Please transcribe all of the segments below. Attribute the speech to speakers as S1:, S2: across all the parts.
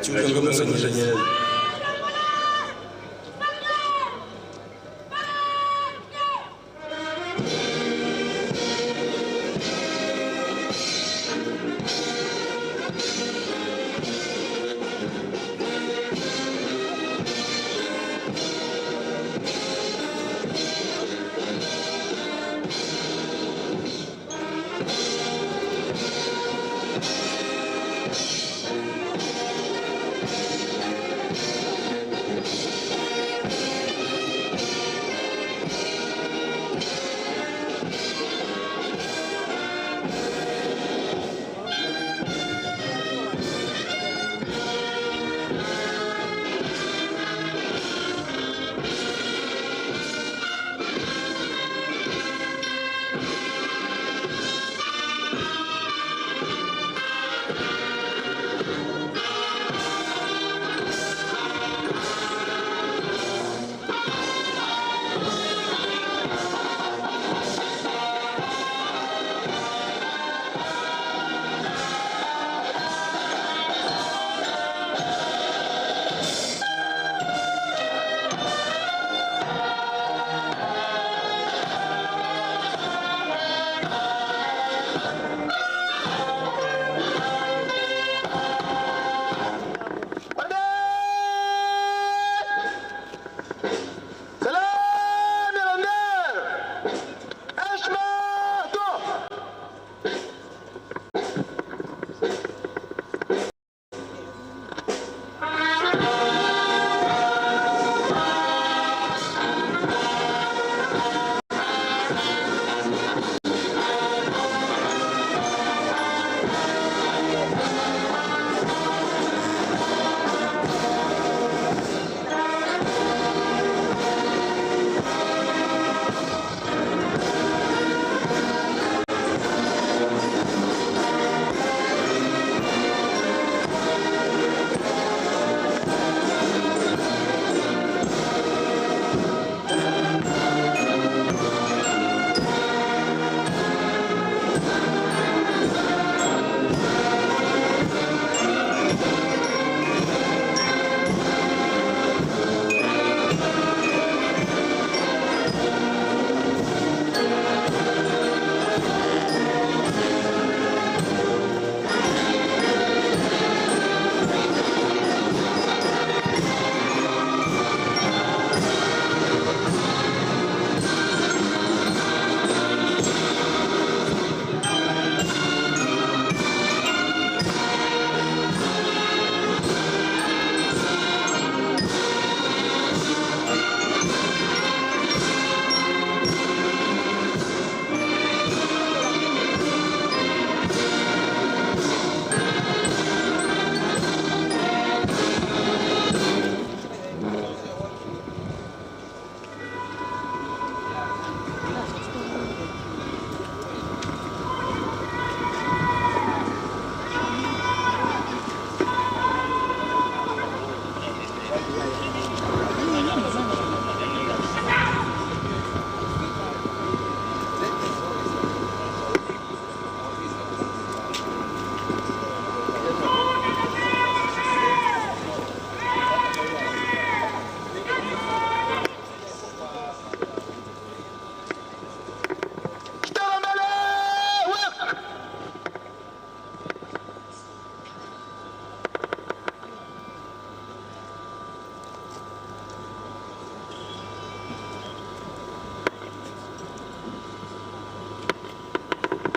S1: Chuka ngoma za Nyerere.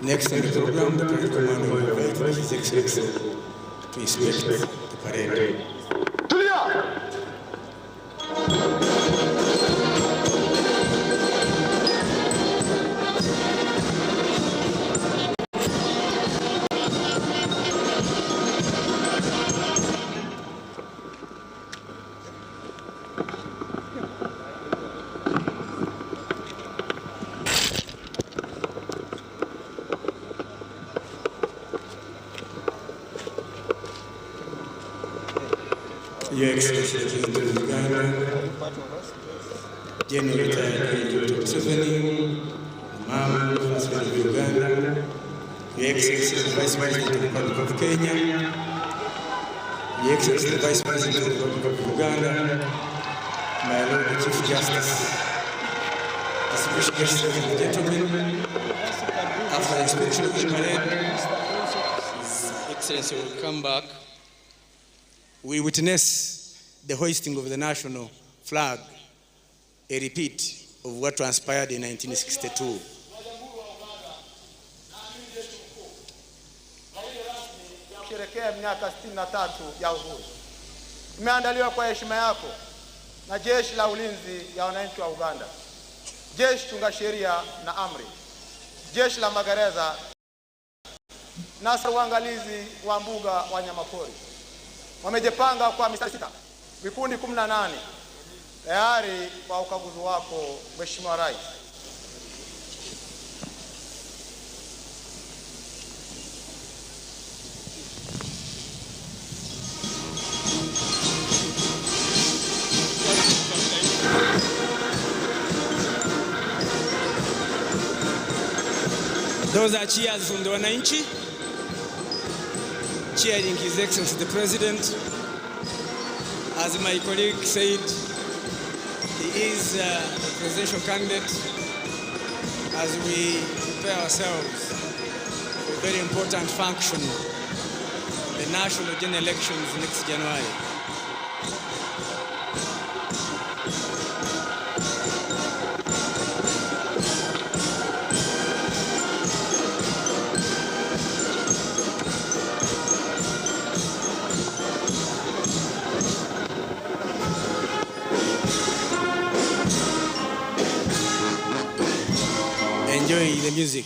S1: Next in the program, the parade commander will invite His Excellency to inspect the parade. Your Excellency President of Uganda, General Retired Dr. Museveni, Mama, First Lady of Uganda, Your Excellency Vice President of the Republic of Kenya, Your Excellency, the Vice President of the Republic of Uganda, my Lord the Chief Justice, distinguished guests, ladies and gentlemen, after the inspection of the parade, His Excellency will come back. We witness the hoisting of the national flag, a repeat of what transpired in 1962.
S2: Kusherehekea miaka 63 ya uhuru imeandaliwa kwa heshima yako na Jeshi la Ulinzi ya Wananchi wa Uganda, Jeshi Tunga Sheria na Amri, Jeshi la Magereza na uangalizi wa mbuga wa wanyamapori. Wamejipanga kwa mistari 6, vikundi 18 tayari kwa ukaguzi wako, Mheshimiwa Rais.
S1: Those are cheers from the Wananchi, cheering His Excellency the President. As my colleague said, he is a presidential candidate. As we prepare ourselves for a very important function, the national general elections next January. Enjoy the music.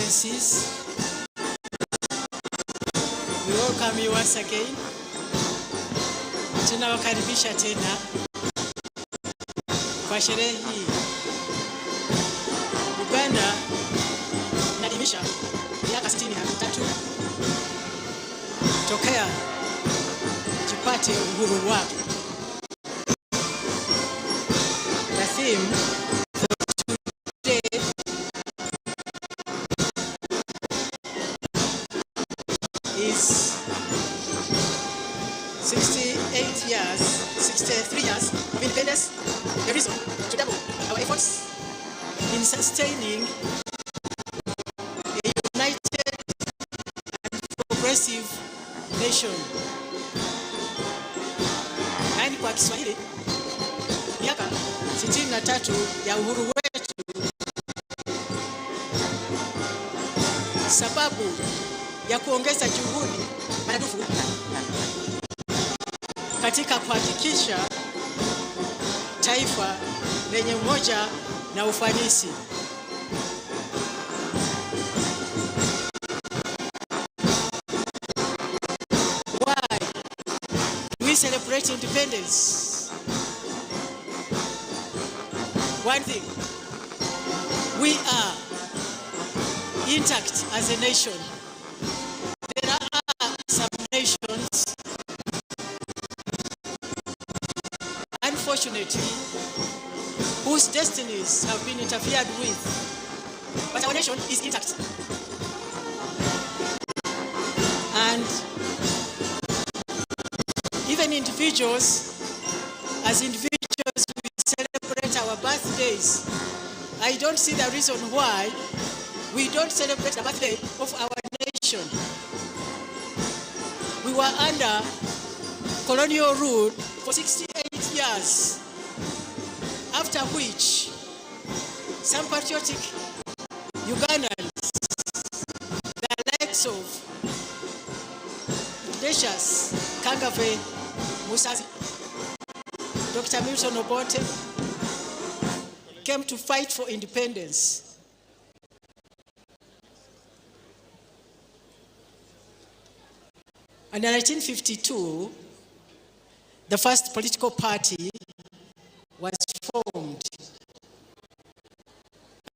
S3: Excellencies, we welcome you once again. Tunawakaribisha tena kwa sherehe hii. Uganda inaadhimisha miaka 63 tokea jipate uhuru wake. The theme for today is 63 years of independence, a reason to double our efforts in sustaining a united and progressive nation. Yani kwa Kiswahili, miaka 63 ya uhuru wetu, sababu ya kuongeza juhudi maradufu katika kuhakikisha taifa lenye umoja na ufanisi. Why do we celebrate independence? One thing, we are intact as a nation. There are some nations, unfortunately, whose destinies have been interfered with, but our nation is intact. And even individuals, as individuals, we celebrate our birthdays. I don't see the reason why we don't celebrate the birthday of our nation. We were under colonial rule for 68 years, after which some patriotic Ugandans, the likes of Ignatius Kangave Musazi, Dr. Milton Obote, came to fight for independence. And in 1952, the first political party was formed.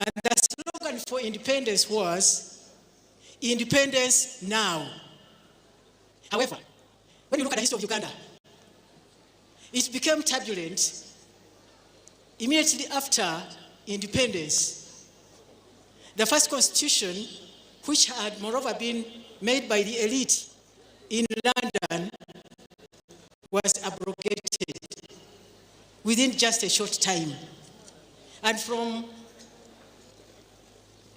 S3: And the slogan for independence was, "Independence now." However, when you look at the history of Uganda, it became turbulent immediately after independence. The first constitution, which had moreover been made by the elite in London, was abrogated within just a short time. And from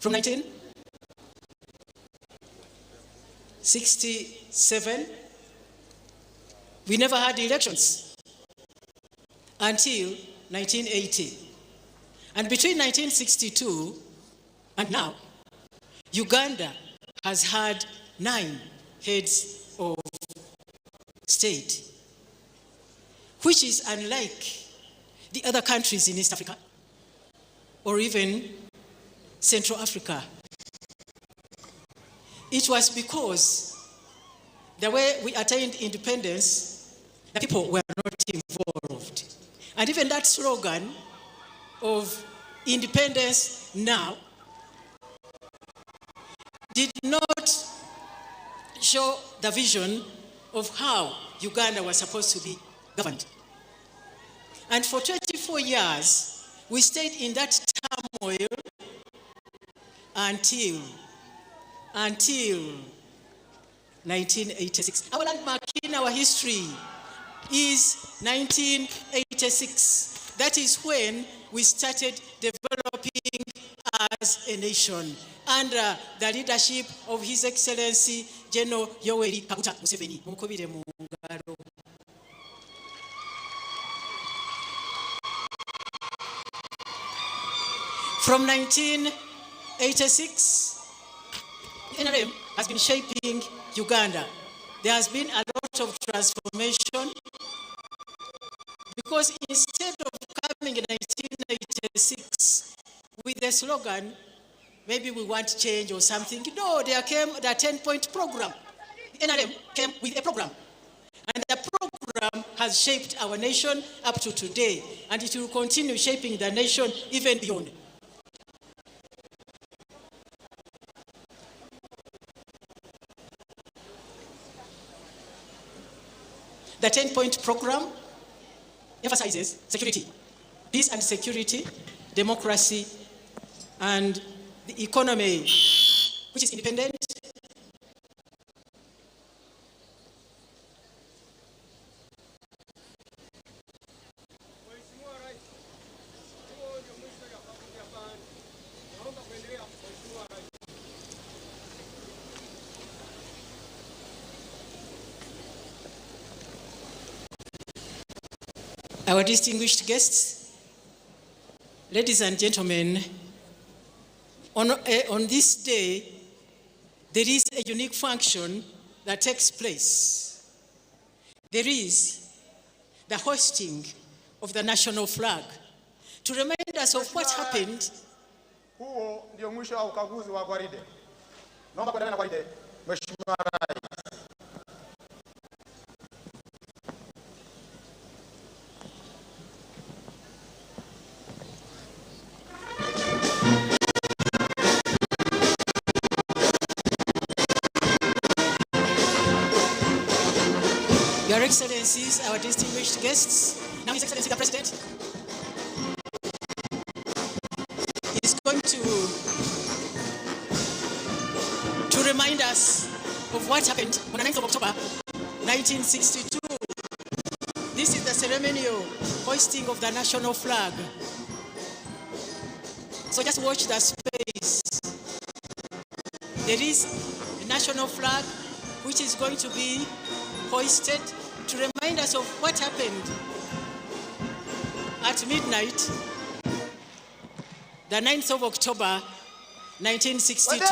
S3: 1967, we never had elections until 1980. And between 1962 and now, Uganda has had 9 heads of state, which is unlike the other countries in East Africa or even Central Africa. It was because the way we attained independence, the people were not involved. And even that slogan of independence now did not show the vision of how Uganda was supposed to be governed. And for 24 years, we stayed in that turmoil until 1986. Our landmark in our history is 1986. That is when we started developing as a nation under the leadership of His Excellency General Yoweri Kaguta Museveni. From 1986, NRM has been shaping Uganda. There has been a lot of transformation, because instead of coming in 1986 with the slogan, maybe we want change or something. No, there came the 10-point program. The NRM came with a program. And the program has shaped our nation up to today. And it will continue shaping the nation even beyond. The 10-point program emphasizes security, peace and security, democracy, and the economy, which is independent, our distinguished guests, ladies and gentlemen, on this day, there is a unique function that takes place. There is the hoisting of the national flag to remind us of what happened.
S2: Huo ndio mwisho wa ukaguzi wa gwaride. Naomba kuendelea na gwaride, Mheshimiwa Rais.
S3: Your Excellencies, our distinguished guests, now His Excellency the President is going to remind us of what happened on the 9th of October, 1962. This is the ceremonial hoisting of the national flag. So just watch the space. There is a national flag which is going to be hoisted to remind us of what happened at midnight, the 9th of October, 1962.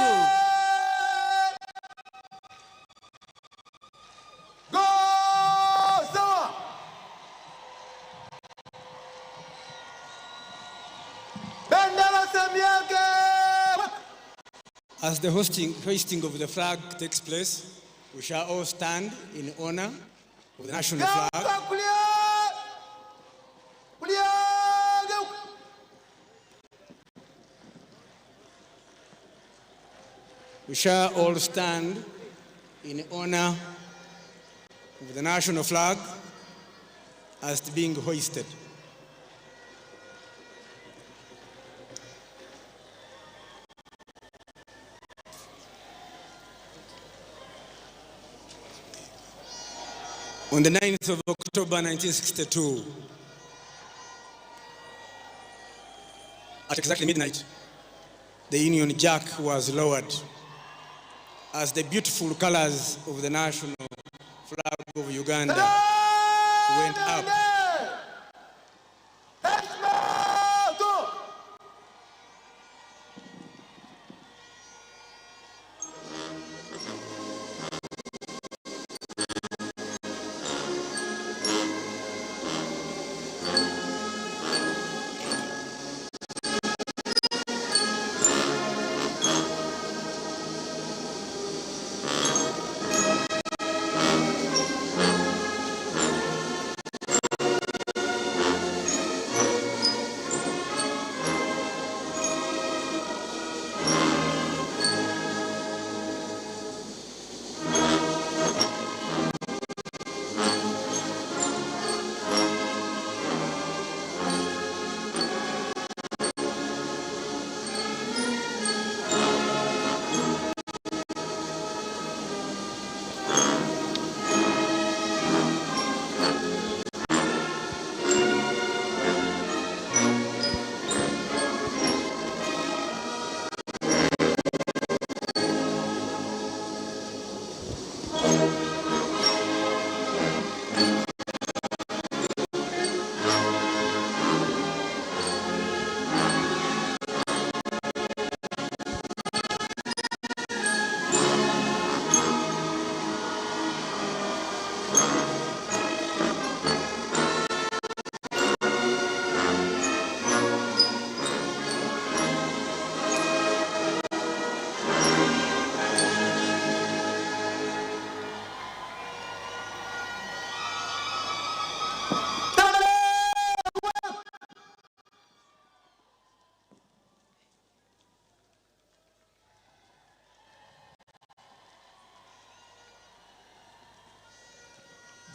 S1: As the hoisting of the flag takes place, we shall all stand in honor of the national flag. We shall all stand in honor of the national flag as it's being hoisted. On the 9th of October 1962, at exactly midnight, the Union Jack was lowered as the beautiful colors of the national flag of Uganda went up.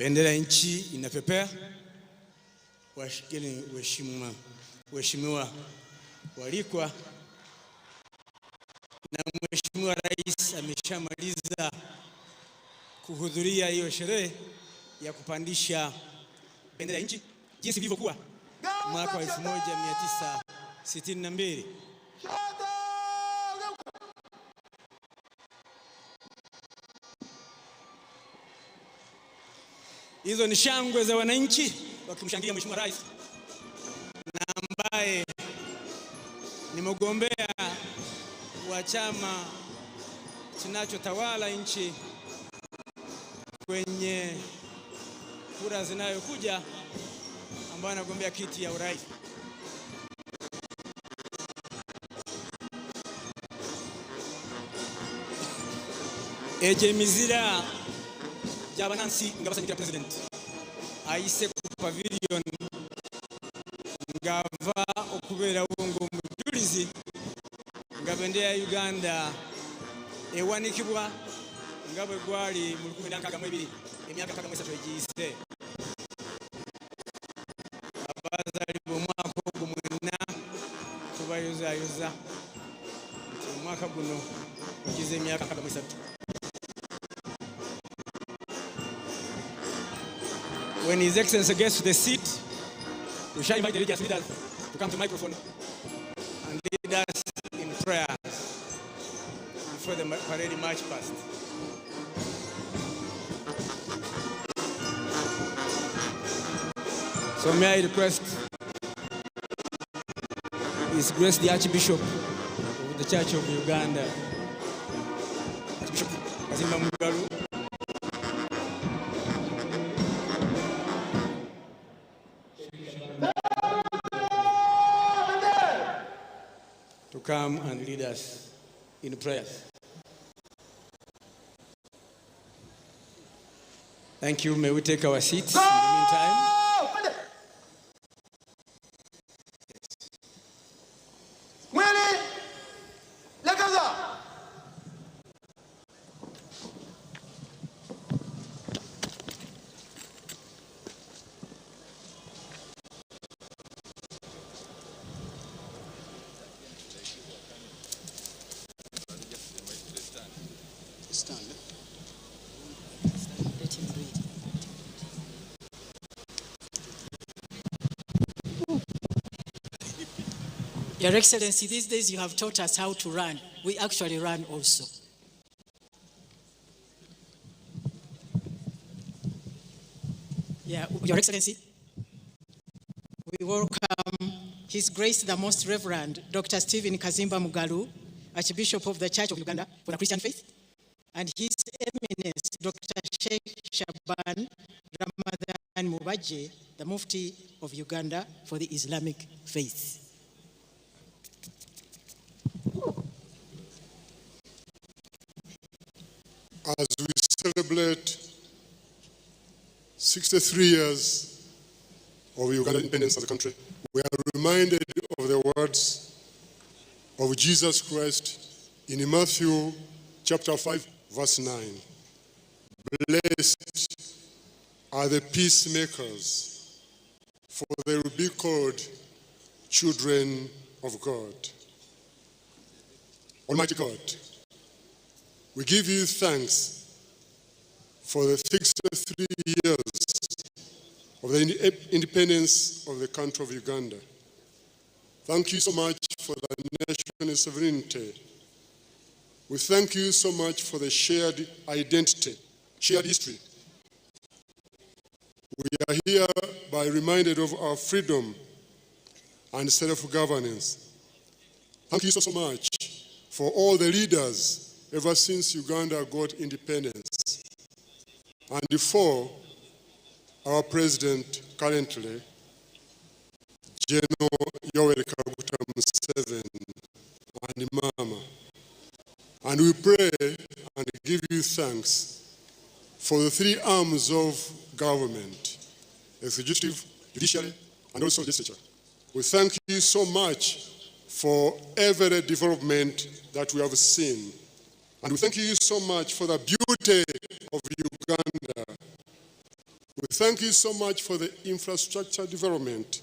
S1: Bendera ya nchi inapepea. Waheshimiwa walikwa, na Mheshimiwa Rais ameshamaliza kuhudhuria hiyo sherehe ya kupandisha bendera ya nchi jinsi ilivyokuwa mwaka wa 1962. Hizo ni shangwe za wananchi wakimshangilia Mheshimiwa Rais, na ambaye ni mgombea wa chama kinachotawala nchi kwenye kura zinayokuja, ambaye anagombea kiti ya urais. Eje mizira Jabanansi ngabasanyikira president aise ku pavilion ngava okubera wongo mujulizi ngabendera ya Uganda ewanikibwa ngabwe gwali mu 2012 emyaka 13 egiyise. Abazali bomwaka ogumwena tubayozayoza nti omwaka guno ogize emyaka 13. When His Excellency gets to the seat, we shall invite the religious leaders to come to the microphone and lead us in prayers before the parade march past. So may I request His Grace the Archbishop of the Church of Uganda, Archbishop Kazimba Mugalu, to come and lead us in prayers. Thank you. May we take our seats in the meantime.
S3: Your Excellency, these days you have taught us how to run. We actually run also. Yeah, Your Excellency, we welcome His Grace the Most Reverend Dr. Stephen Kazimba Mugalu, Archbishop of the Church of Uganda for the Christian Faith, and His Eminence Dr. Sheikh Shaban Ramadan Mubaje, the Mufti of Uganda for the Islamic Faith.
S4: As we celebrate 63 years of Uganda independence as a country, we are reminded of the words of Jesus Christ in Matthew chapter 5, verse 9. Blessed are the peacemakers, for they will be called children of God. Almighty God, we give you thanks for the 63 years of the independence of the country of Uganda. Thank you so much for the national sovereignty. We thank you so much for the shared identity, shared history. We are hereby reminded of our freedom and self-governance. Thank you so much for all the leaders ever since Uganda got independence, and for our president currently, General Yoweri Kaguta Museveni and Mama. And we pray and give you thanks for the three arms of government, executive, judiciary, and also legislature. We thank you so much for every development that we have seen. And we thank you so much for the beauty of Uganda, We thank you so much for the infrastructure development,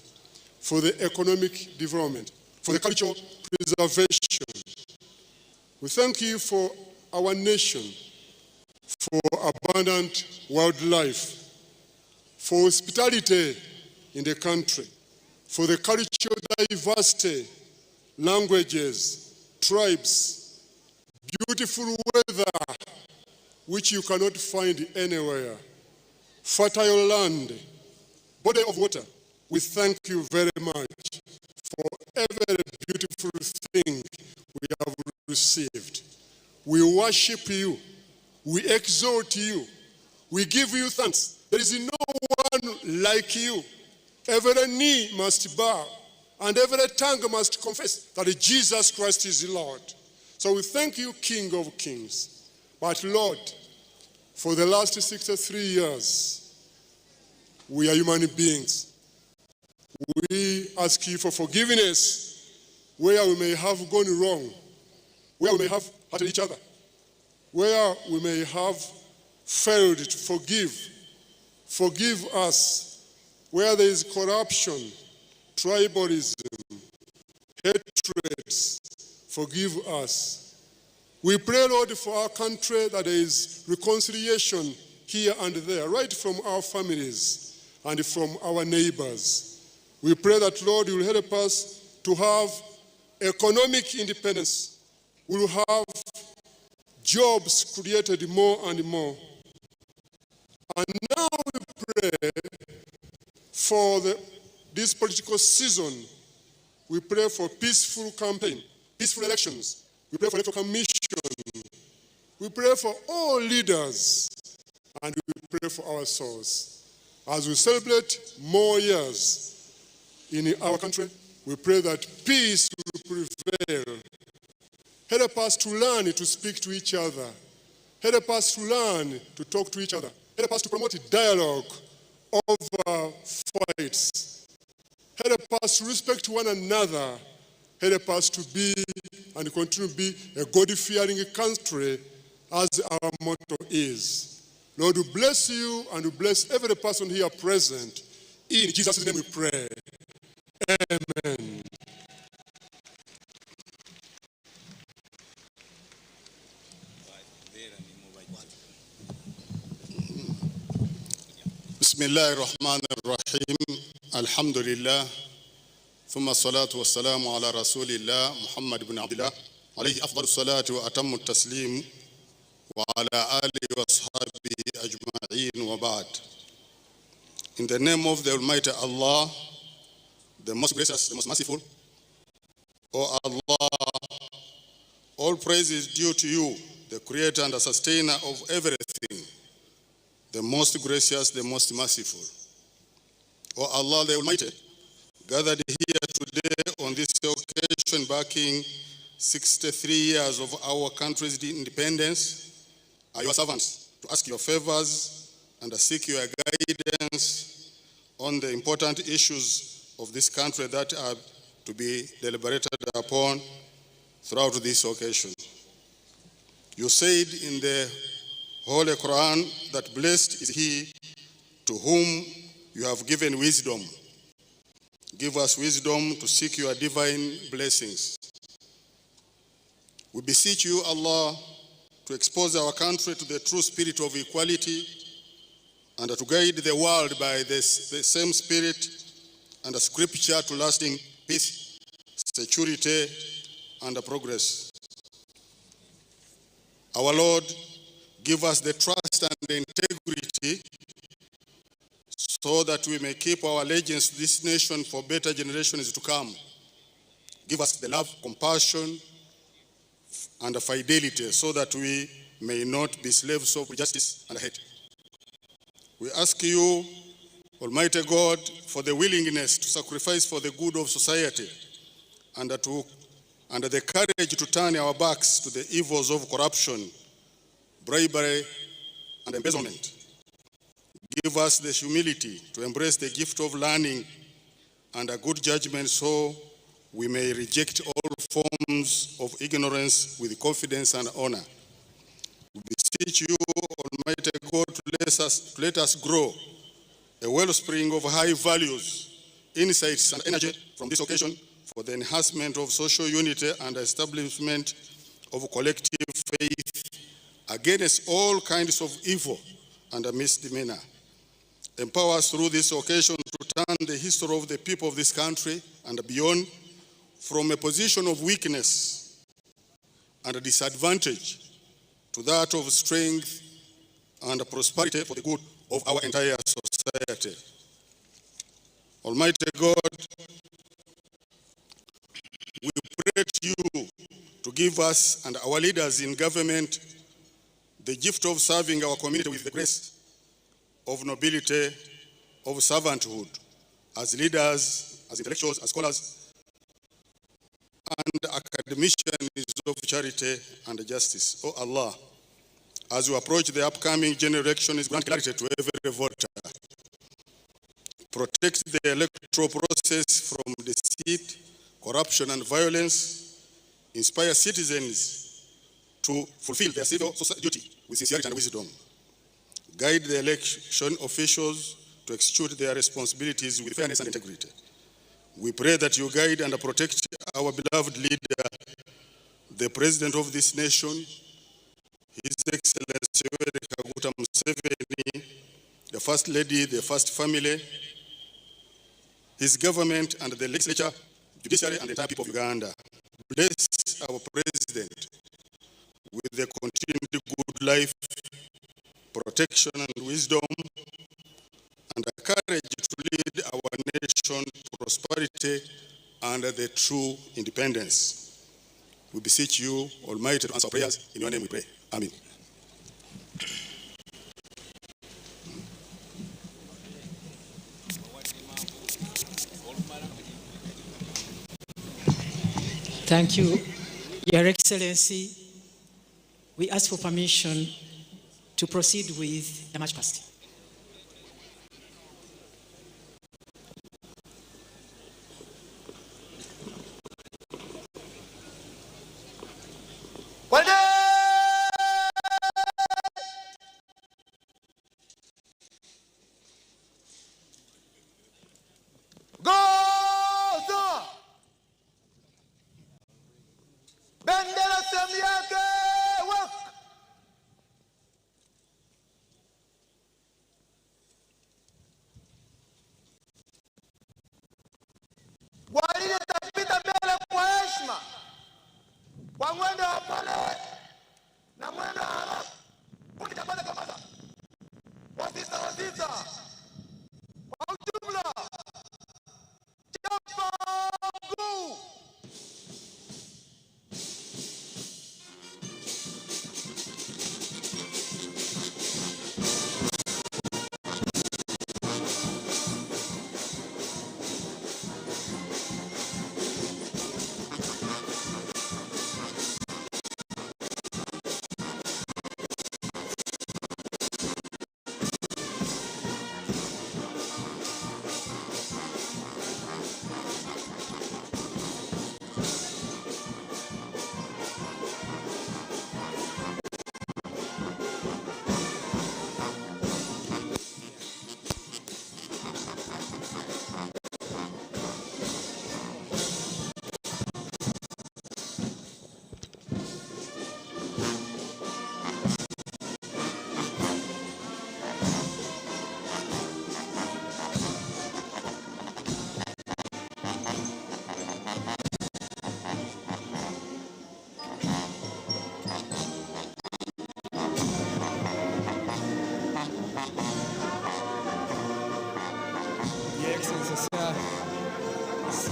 S4: for the economic development, for the cultural preservation. We thank you for our nation, for abundant wildlife, for hospitality in the country, for the cultural diversity, languages, tribes, beautiful weather, which you cannot find anywhere, fertile land, body of water. We thank you very much for every beautiful thing we have received. We worship you. We exalt you. We give you thanks. There is no one like you. Every knee must bow and every tongue must confess that Jesus Christ is Lord. So we thank you, King of Kings. But Lord, for the last 63 years, we are human beings. We ask you for forgiveness where we may have gone wrong, where we may have hurt each other, where we may have failed to forgive. Forgive us where there is corruption, tribalism, hatreds. Forgive us. We pray, Lord, for our country that there is reconciliation here and there, right from our families and from our neighbors. We pray that, Lord, you will help us to have economic independence. We will have jobs created more and more. And now we pray for this political season. We pray for peaceful campaign, peaceful elections. We pray for electoral commission. We pray for all leaders, and we pray for our souls. As we celebrate more years in our country, we pray that peace will prevail. Help us to learn to speak to each other. Help us to learn to talk to each other. Help us to promote dialogue over fights. Help us to respect one another. Help us to be and continue to be a God-fearing country as our motto is. Lord, we bless you and we bless every person here present. In Jesus' name we pray. Amen.
S5: Bismillah ar-Rahman ar-Rahim. Alhamdulillah. ثم الصلاة والسلام على رسول الله محمد بن عبد الله عليه أفضل الصلاة وأتم التسليم وعلى آله وصحبه أجمعين وبعد. In the name of the Almighty Allah, the most gracious, the most merciful, O Allah, all praise is due to you, the creator and the sustainer of everything, the most gracious, the most merciful. O Allah, the Almighty, gathered here today on this occasion marking 63 years of our country's independence, are your servants to ask your favors and seek your guidance on the important issues of this country that are to be deliberated upon throughout this occasion. You said in the Holy Quran that blessed is he to whom you have given wisdom. Give us wisdom to seek your divine blessings. We beseech you, Allah, to expose our country to the true spirit of equality and to guide the world by the same spirit and the scripture to lasting peace, security, and progress. Our Lord, give us the trust and the integrity so that we may keep our allegiance to this nation for better generations to come. Give us the love, compassion, and the fidelity so that we may not be slaves of justice and hate. We ask you, Almighty God, for the willingness to sacrifice for the good of society and the courage to turn our backs to the evils of corruption, bribery, and embezzlement. Give us the humility to embrace the gift of learning and a good judgment so we may reject all forms of ignorance with confidence and honor. We beseech you, Almighty God, to let us grow a wellspring of high values, insights, and energy from this occasion for the enhancement of social unity and establishment of collective faith against all kinds of evil and misdemeanor. Empower us through this occasion to turn the history of the people of this country and beyond from a position of weakness and disadvantage to that of strength and prosperity for the good of our entire society. Almighty God, we pray to you to give us and our leaders in government the gift of serving our community with the grace of nobility, of servanthood, as leaders, as intellectuals, as scholars, and academicians of charity and justice. Oh Allah, as we approach the upcoming generations, grant clarity to every voter. Protect the electoral process from deceit, corruption, and violence. Inspire citizens to fulfill their civil duty with sincerity and wisdom. Guide the election officials to execute their responsibilities with fairness and integrity. We pray that you guide and protect our beloved leader, the President of this nation, His Excellency Yoweri Kaguta Museveni, the First Lady, the First Family, his government, and the legislature, judiciary, and the entire people of Uganda. Bless our President with the continued good life, protection, and wisdom, and the courage to lead our nation to prosperity and the true independence. We beseech you, Almighty, to answer our prayers. In your name we pray. Amen.
S3: Thank you, Your Excellency. We ask for permission to proceed with the march past.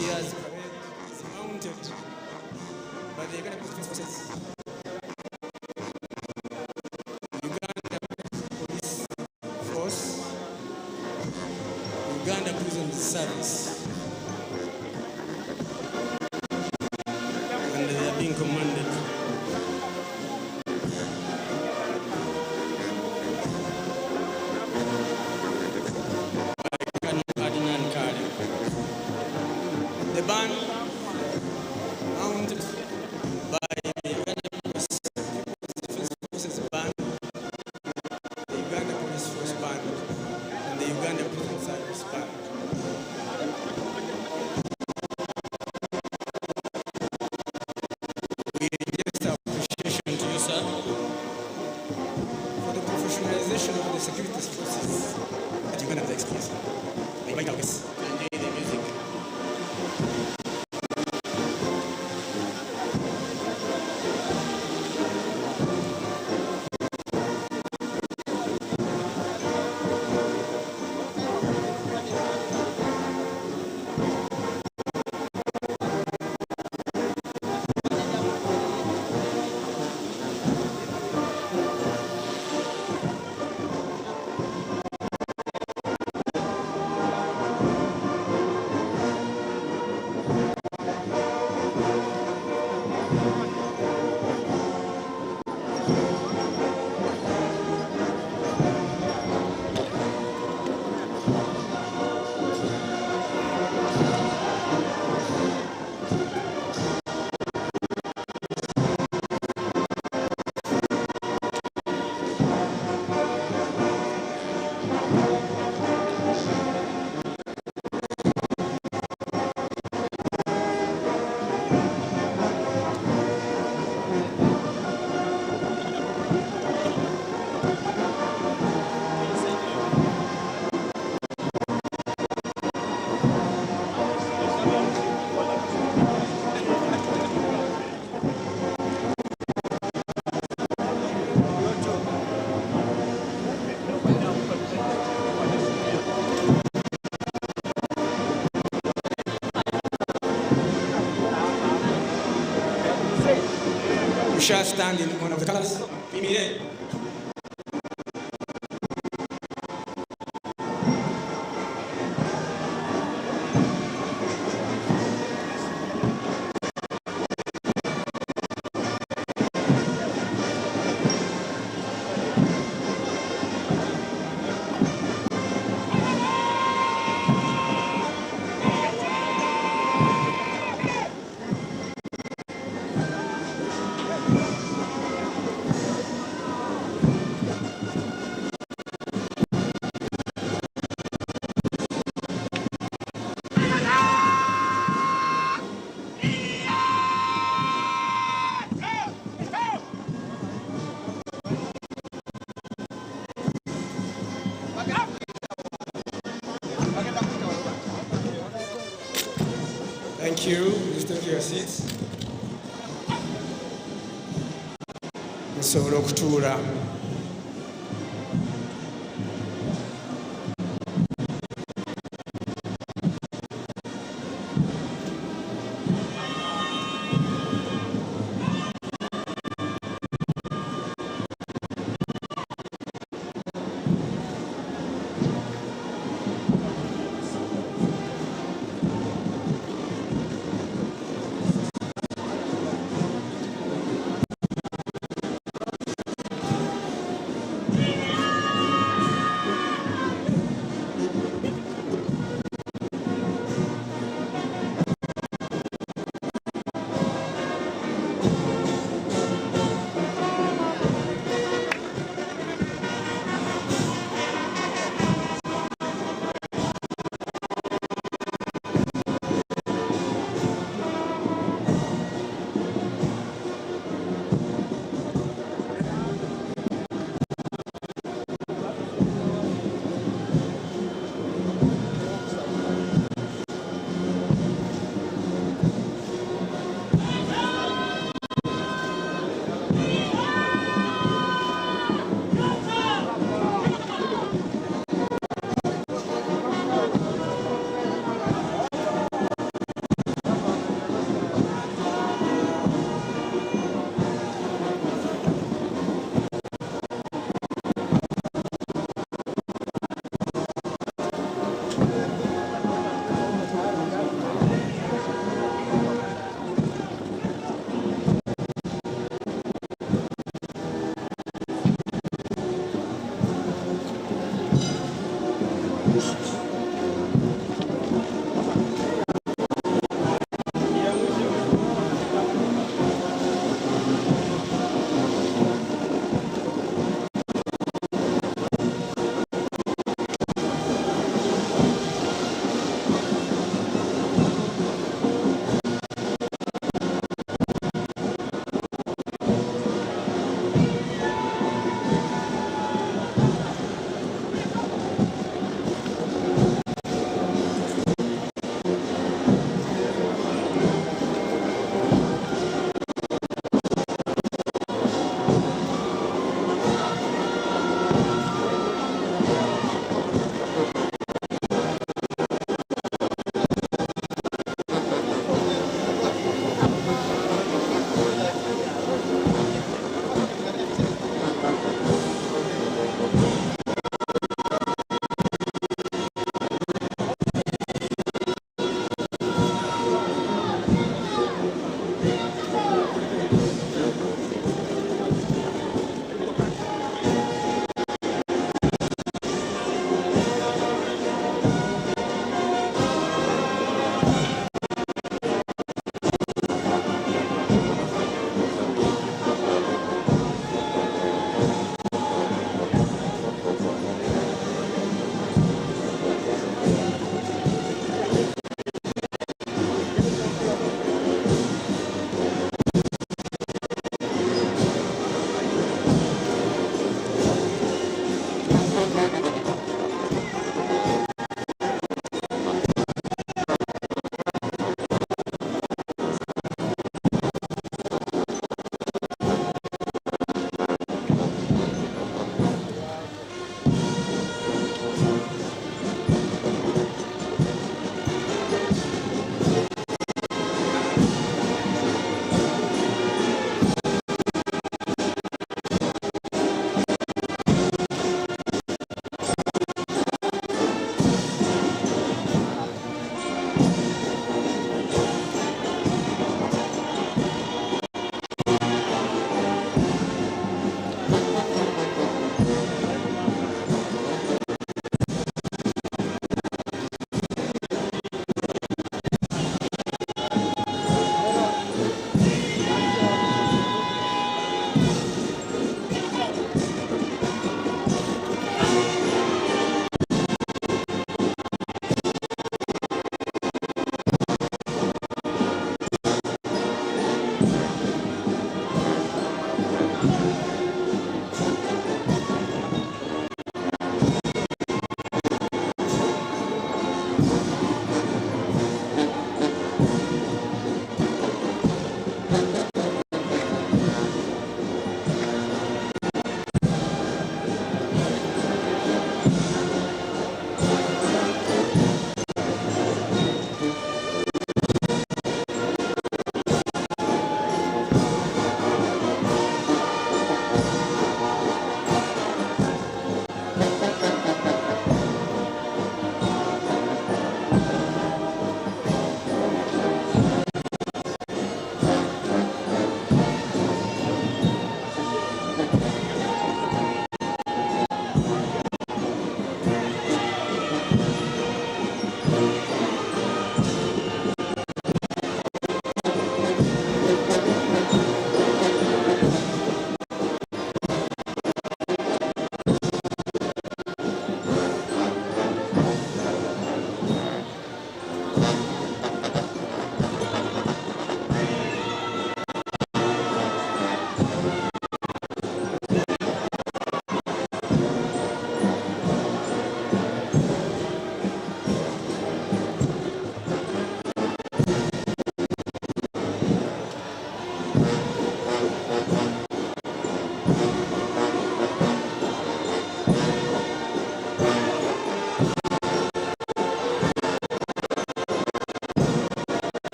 S1: Years parade is mounted by the Uganda Police Forces. Uganda Police Force, Uganda Prison Service, and they are being commanded the band mounted by the Uganda Police Forces Band, the Uganda Police Force Band, and the Uganda Prison You shall stand in one of the colors. Thank you. Please take your seats. Musobola okutuula.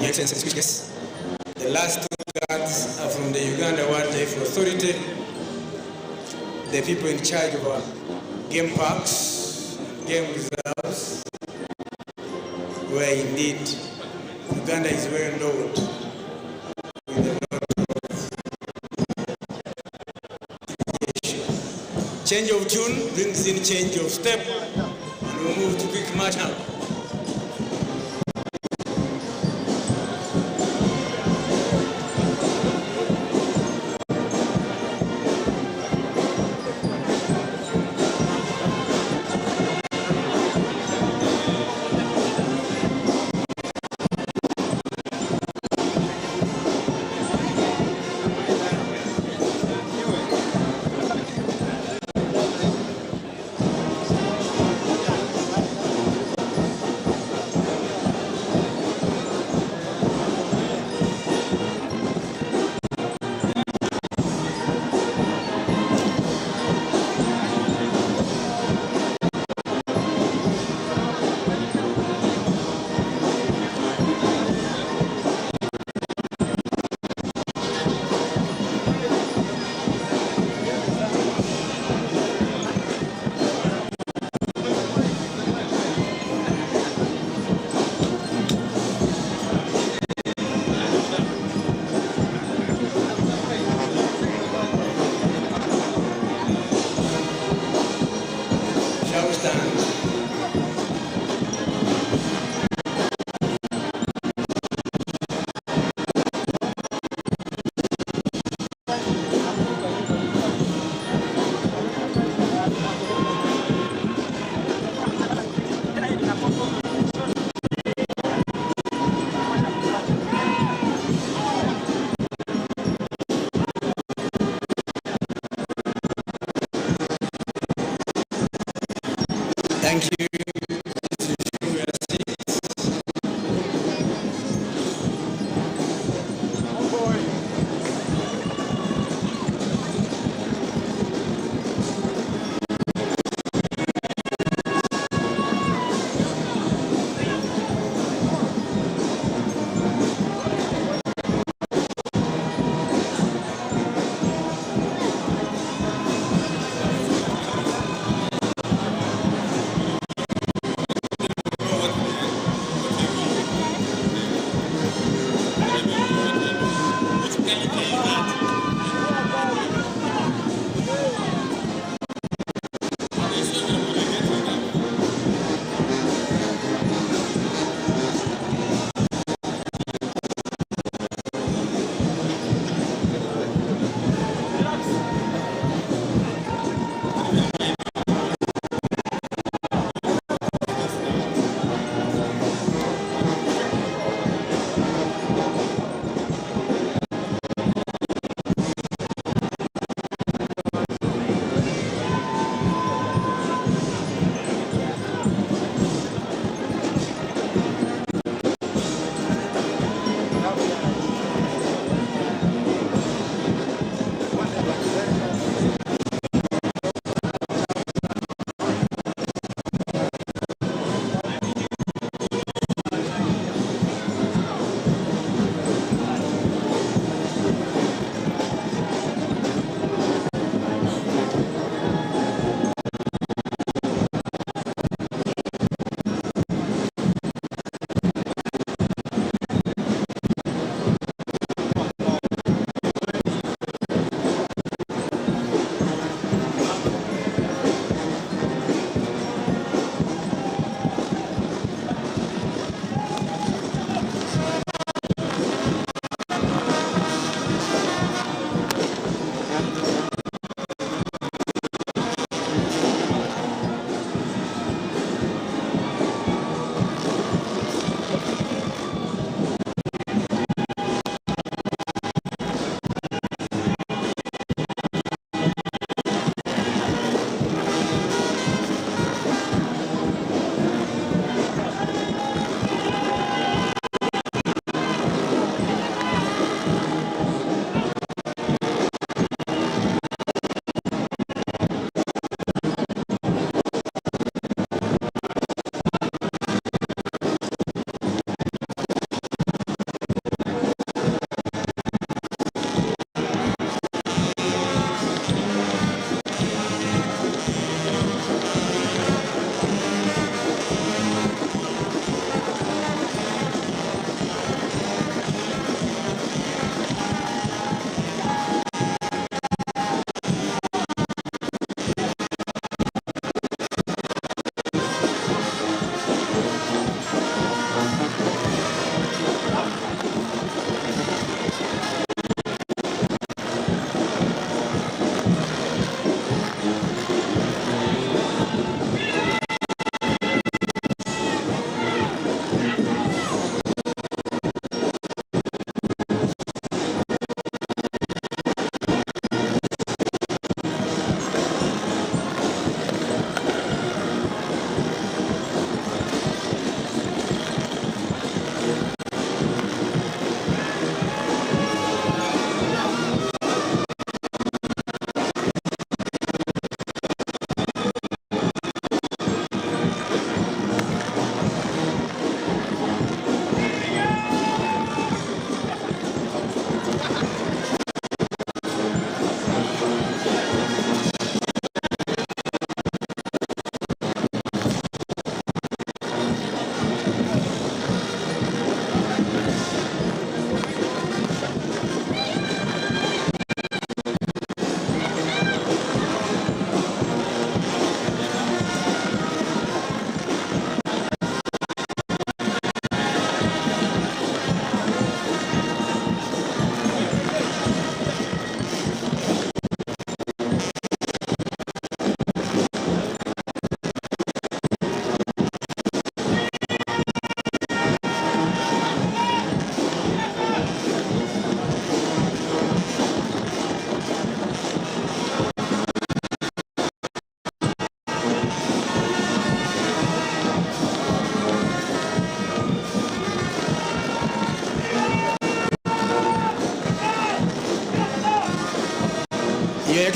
S1: Your Excellency, yes. The last two cards are from the Uganda Wildlife Authority, the people in charge of our game parks, game reserves, where indeed Uganda is well known with a lot of change of tune brings in change of step, and we move to quick march now. Shall we stand? Thank you.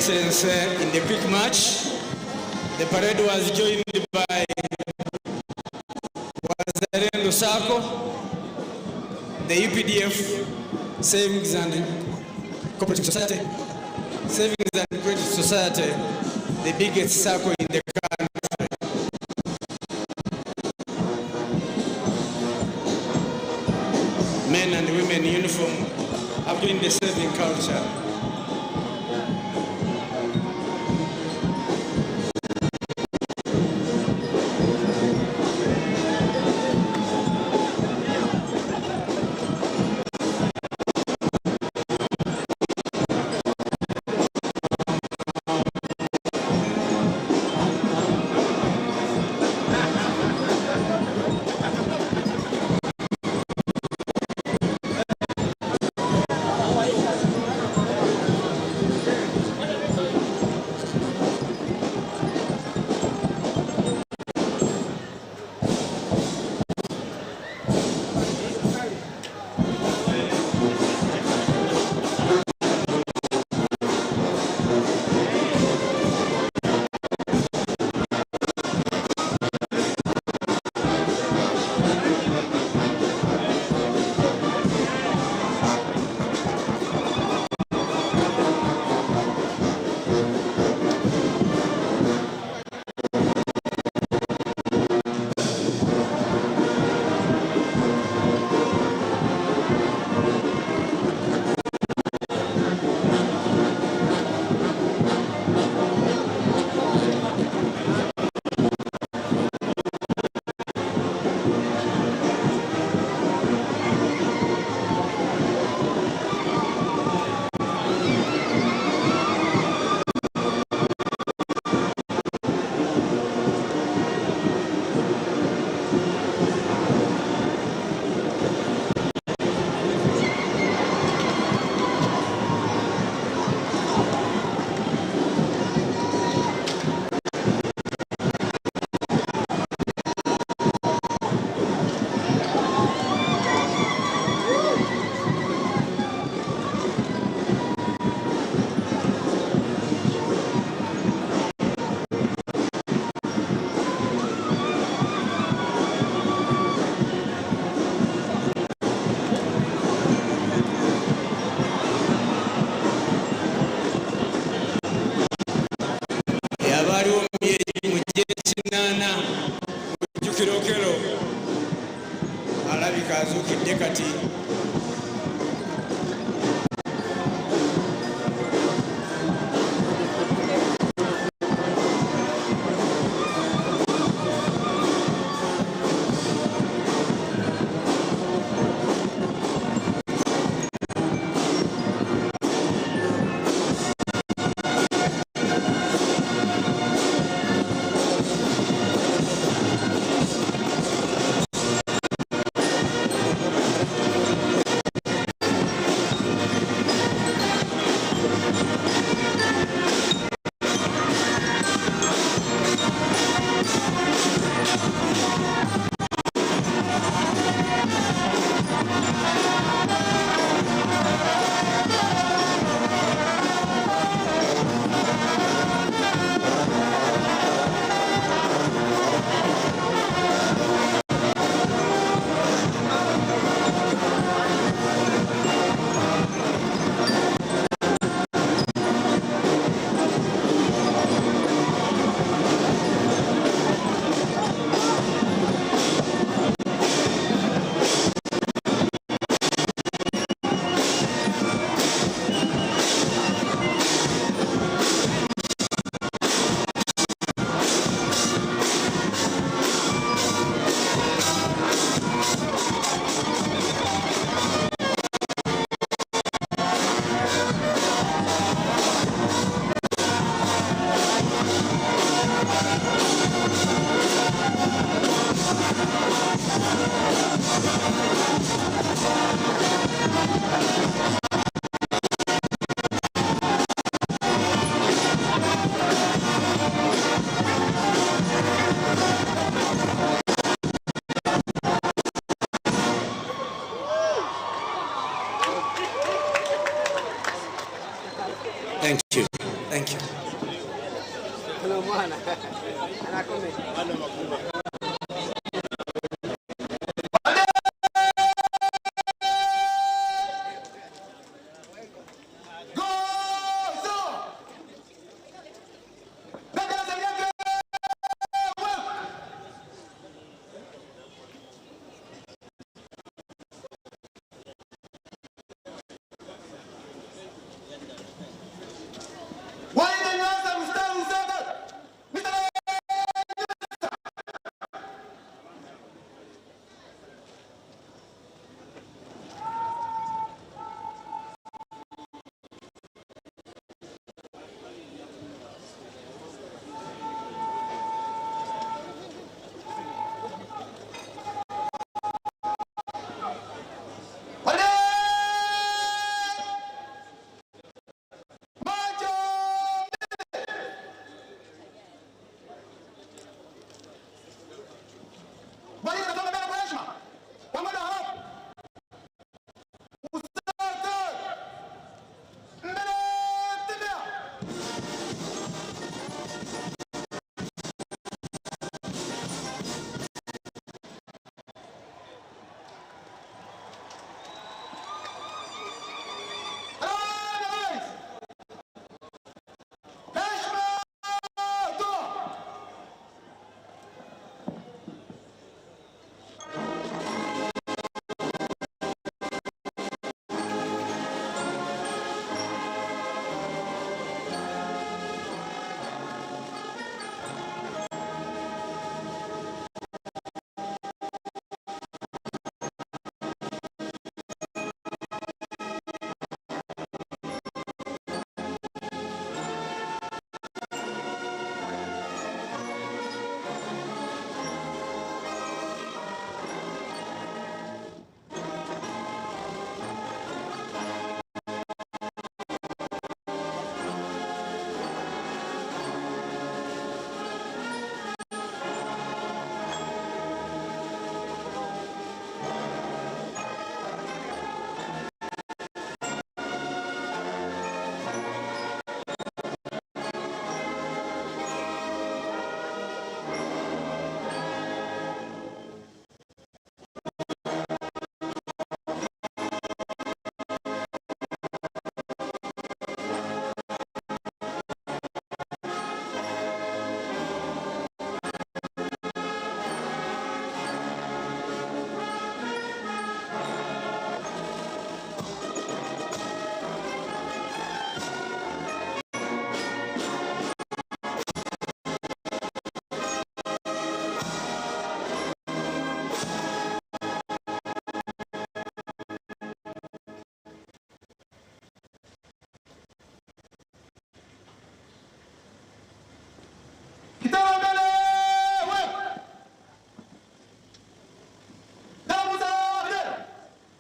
S1: Excellency, in the quick march, the parade was joined by Wazalendo Sacco, the UPDF, Savings and Cooperative Society, Savings and Credit Society, the biggest circle in the country. Men and women in uniform have joined the saving culture. alabika azuukidde kati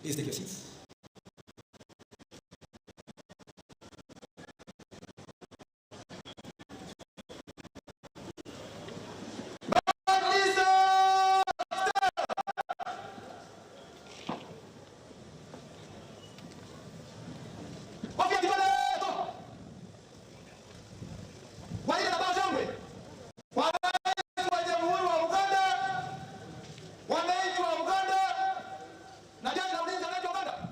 S1: Please take your seats.
S2: Wananchi wa Uganda na jeshi la ulinzi la Uganda.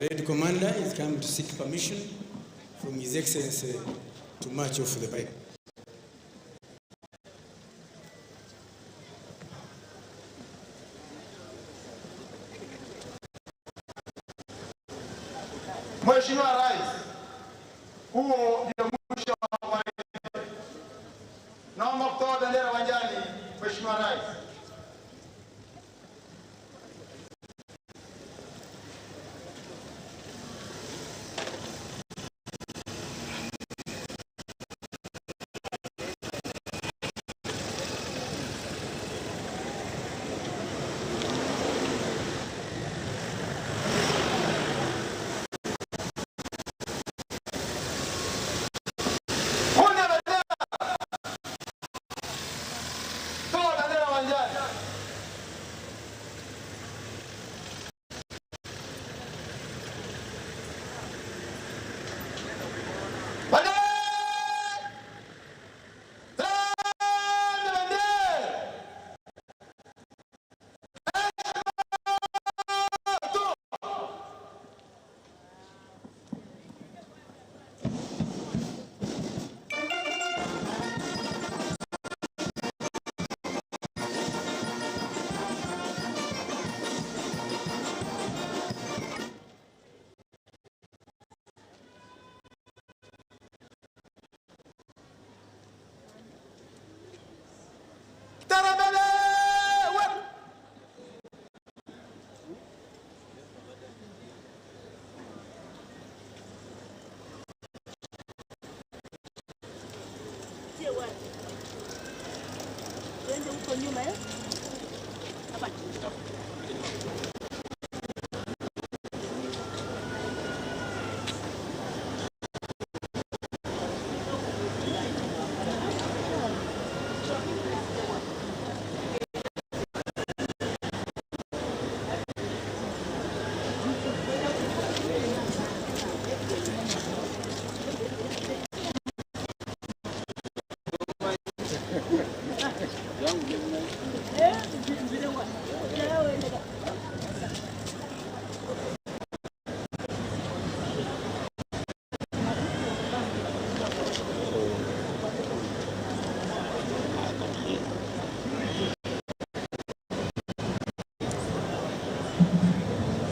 S1: Parade Commander is come to seek permission from His Excellency to march off the parade.
S2: Mheshimiwa Rais, huo ndio mwisho wa parade. Naomba kutoa bendera uwanjani, Mheshimiwa Rais.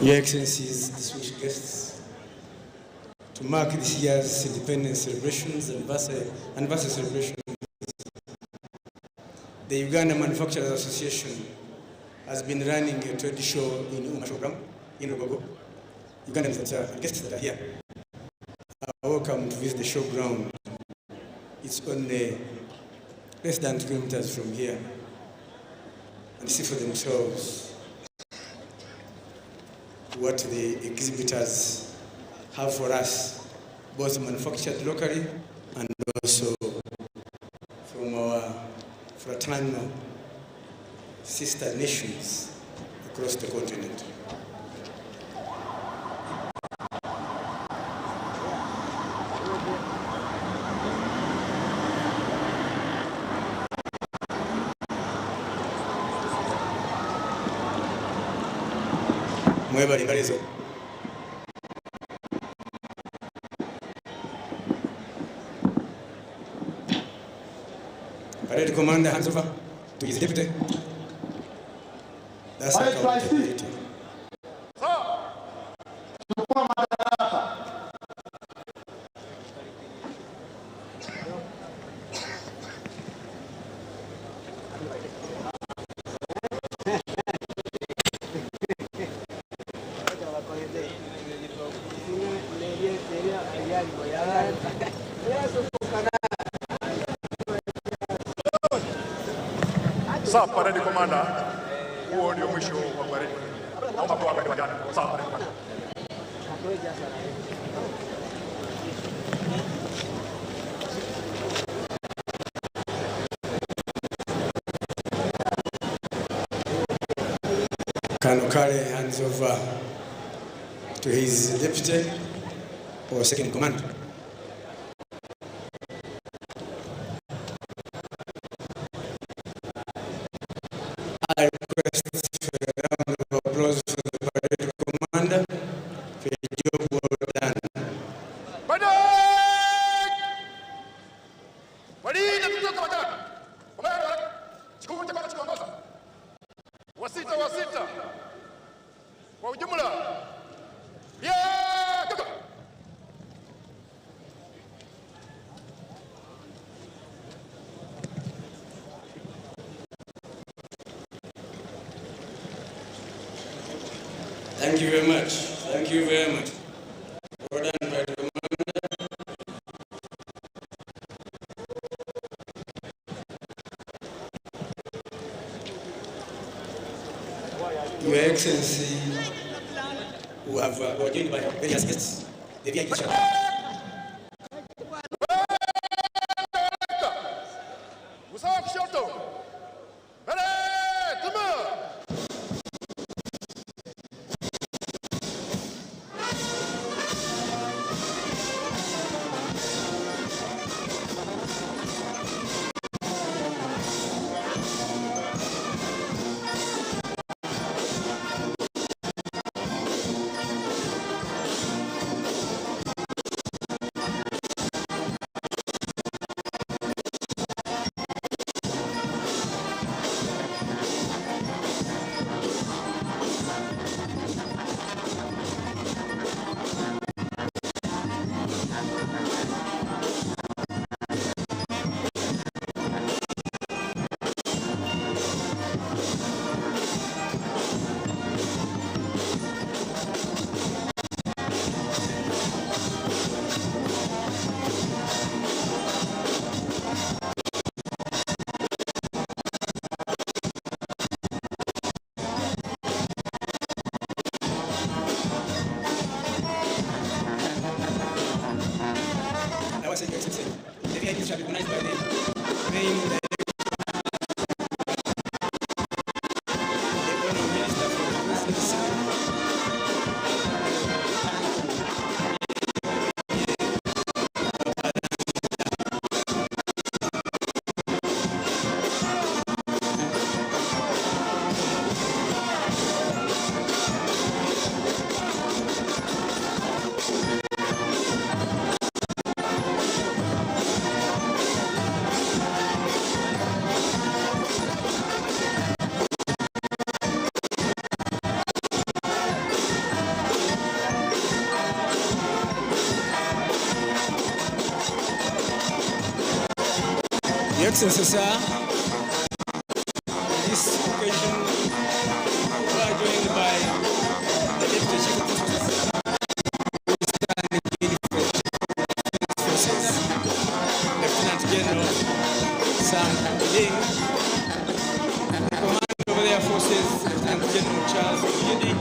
S1: Your Excellencies, distinguished guests, to mark this year's independence celebrations and anniversary celebrations, the Uganda Manufacturers Association has been running a trade show in Umashobram, in Rugogo. Ugandans that are guests that are here are welcome to visit the showground. It's only less than 2 kilometers from here, and see for themselves what the exhibitors have for us, both manufactured locally and also from our fraternal sister nations across the continent. Mwebali mbalizo. Parade Commander hands over to his deputy. That's accountability.
S6: Sawa, Parade Commander, huo ndio mwisho wa parade. Naomba kwa wakati wa jana. Sawa, Parade Commander.
S1: Colonel Kale hands over to his deputy or second command. I request a round of applause for the Parade Commander for Thank you very much. Thank you very much. Well done, Private Commander. Your Excellency, who have joined by various guests, the VIP chapter. The VIP shall be recognized by the main Your Excellency, sir, this occasion we are joined by the Deputy Chief of Forces, Lieutenant General Sam Ding, the Commander of the Air Forces, Lieutenant General Charles Ogidi,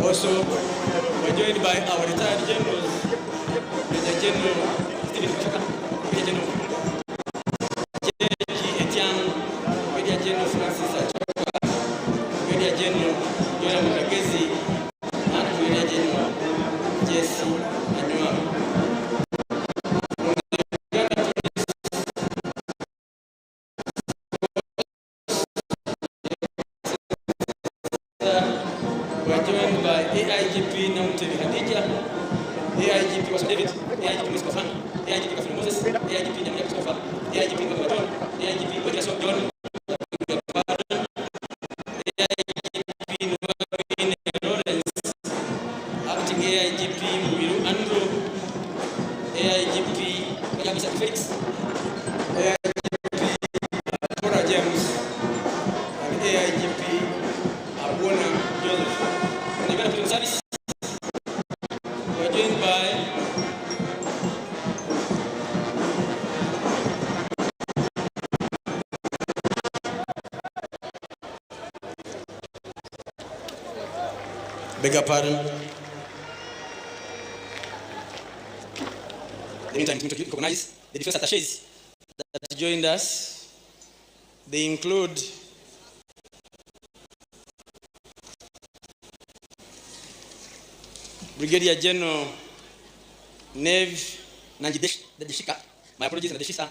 S1: Also, we're joined by our retired generals, Major General Stephen Kuchaka, Major General J.G. Etienne, Major General Francis Achoka, Major General Joram Kagezi, and Major General Jesse Anywa. We're joined by AIGP Namuteli Hadija, AIGP Waswa David, AIGP Mustafa, AIGP Kafiri Moses, AIGP Nyamia Mustafa, AIGP Ngoma John, AIGP Wetiaso John, AIGP Nwabine Lawrence, Acting AIGP Mubiru Andrew, AIGP Yamisa Felix, AIGP Bora James, and AIGP Abwana Joseph. And the Uganda Prison Service, we are joined by beg your pardon. The meantime, to recognize the defense attachés that joined us. They include Brigadier General Nev Nanjideshika. My apologies, Nanjideshika.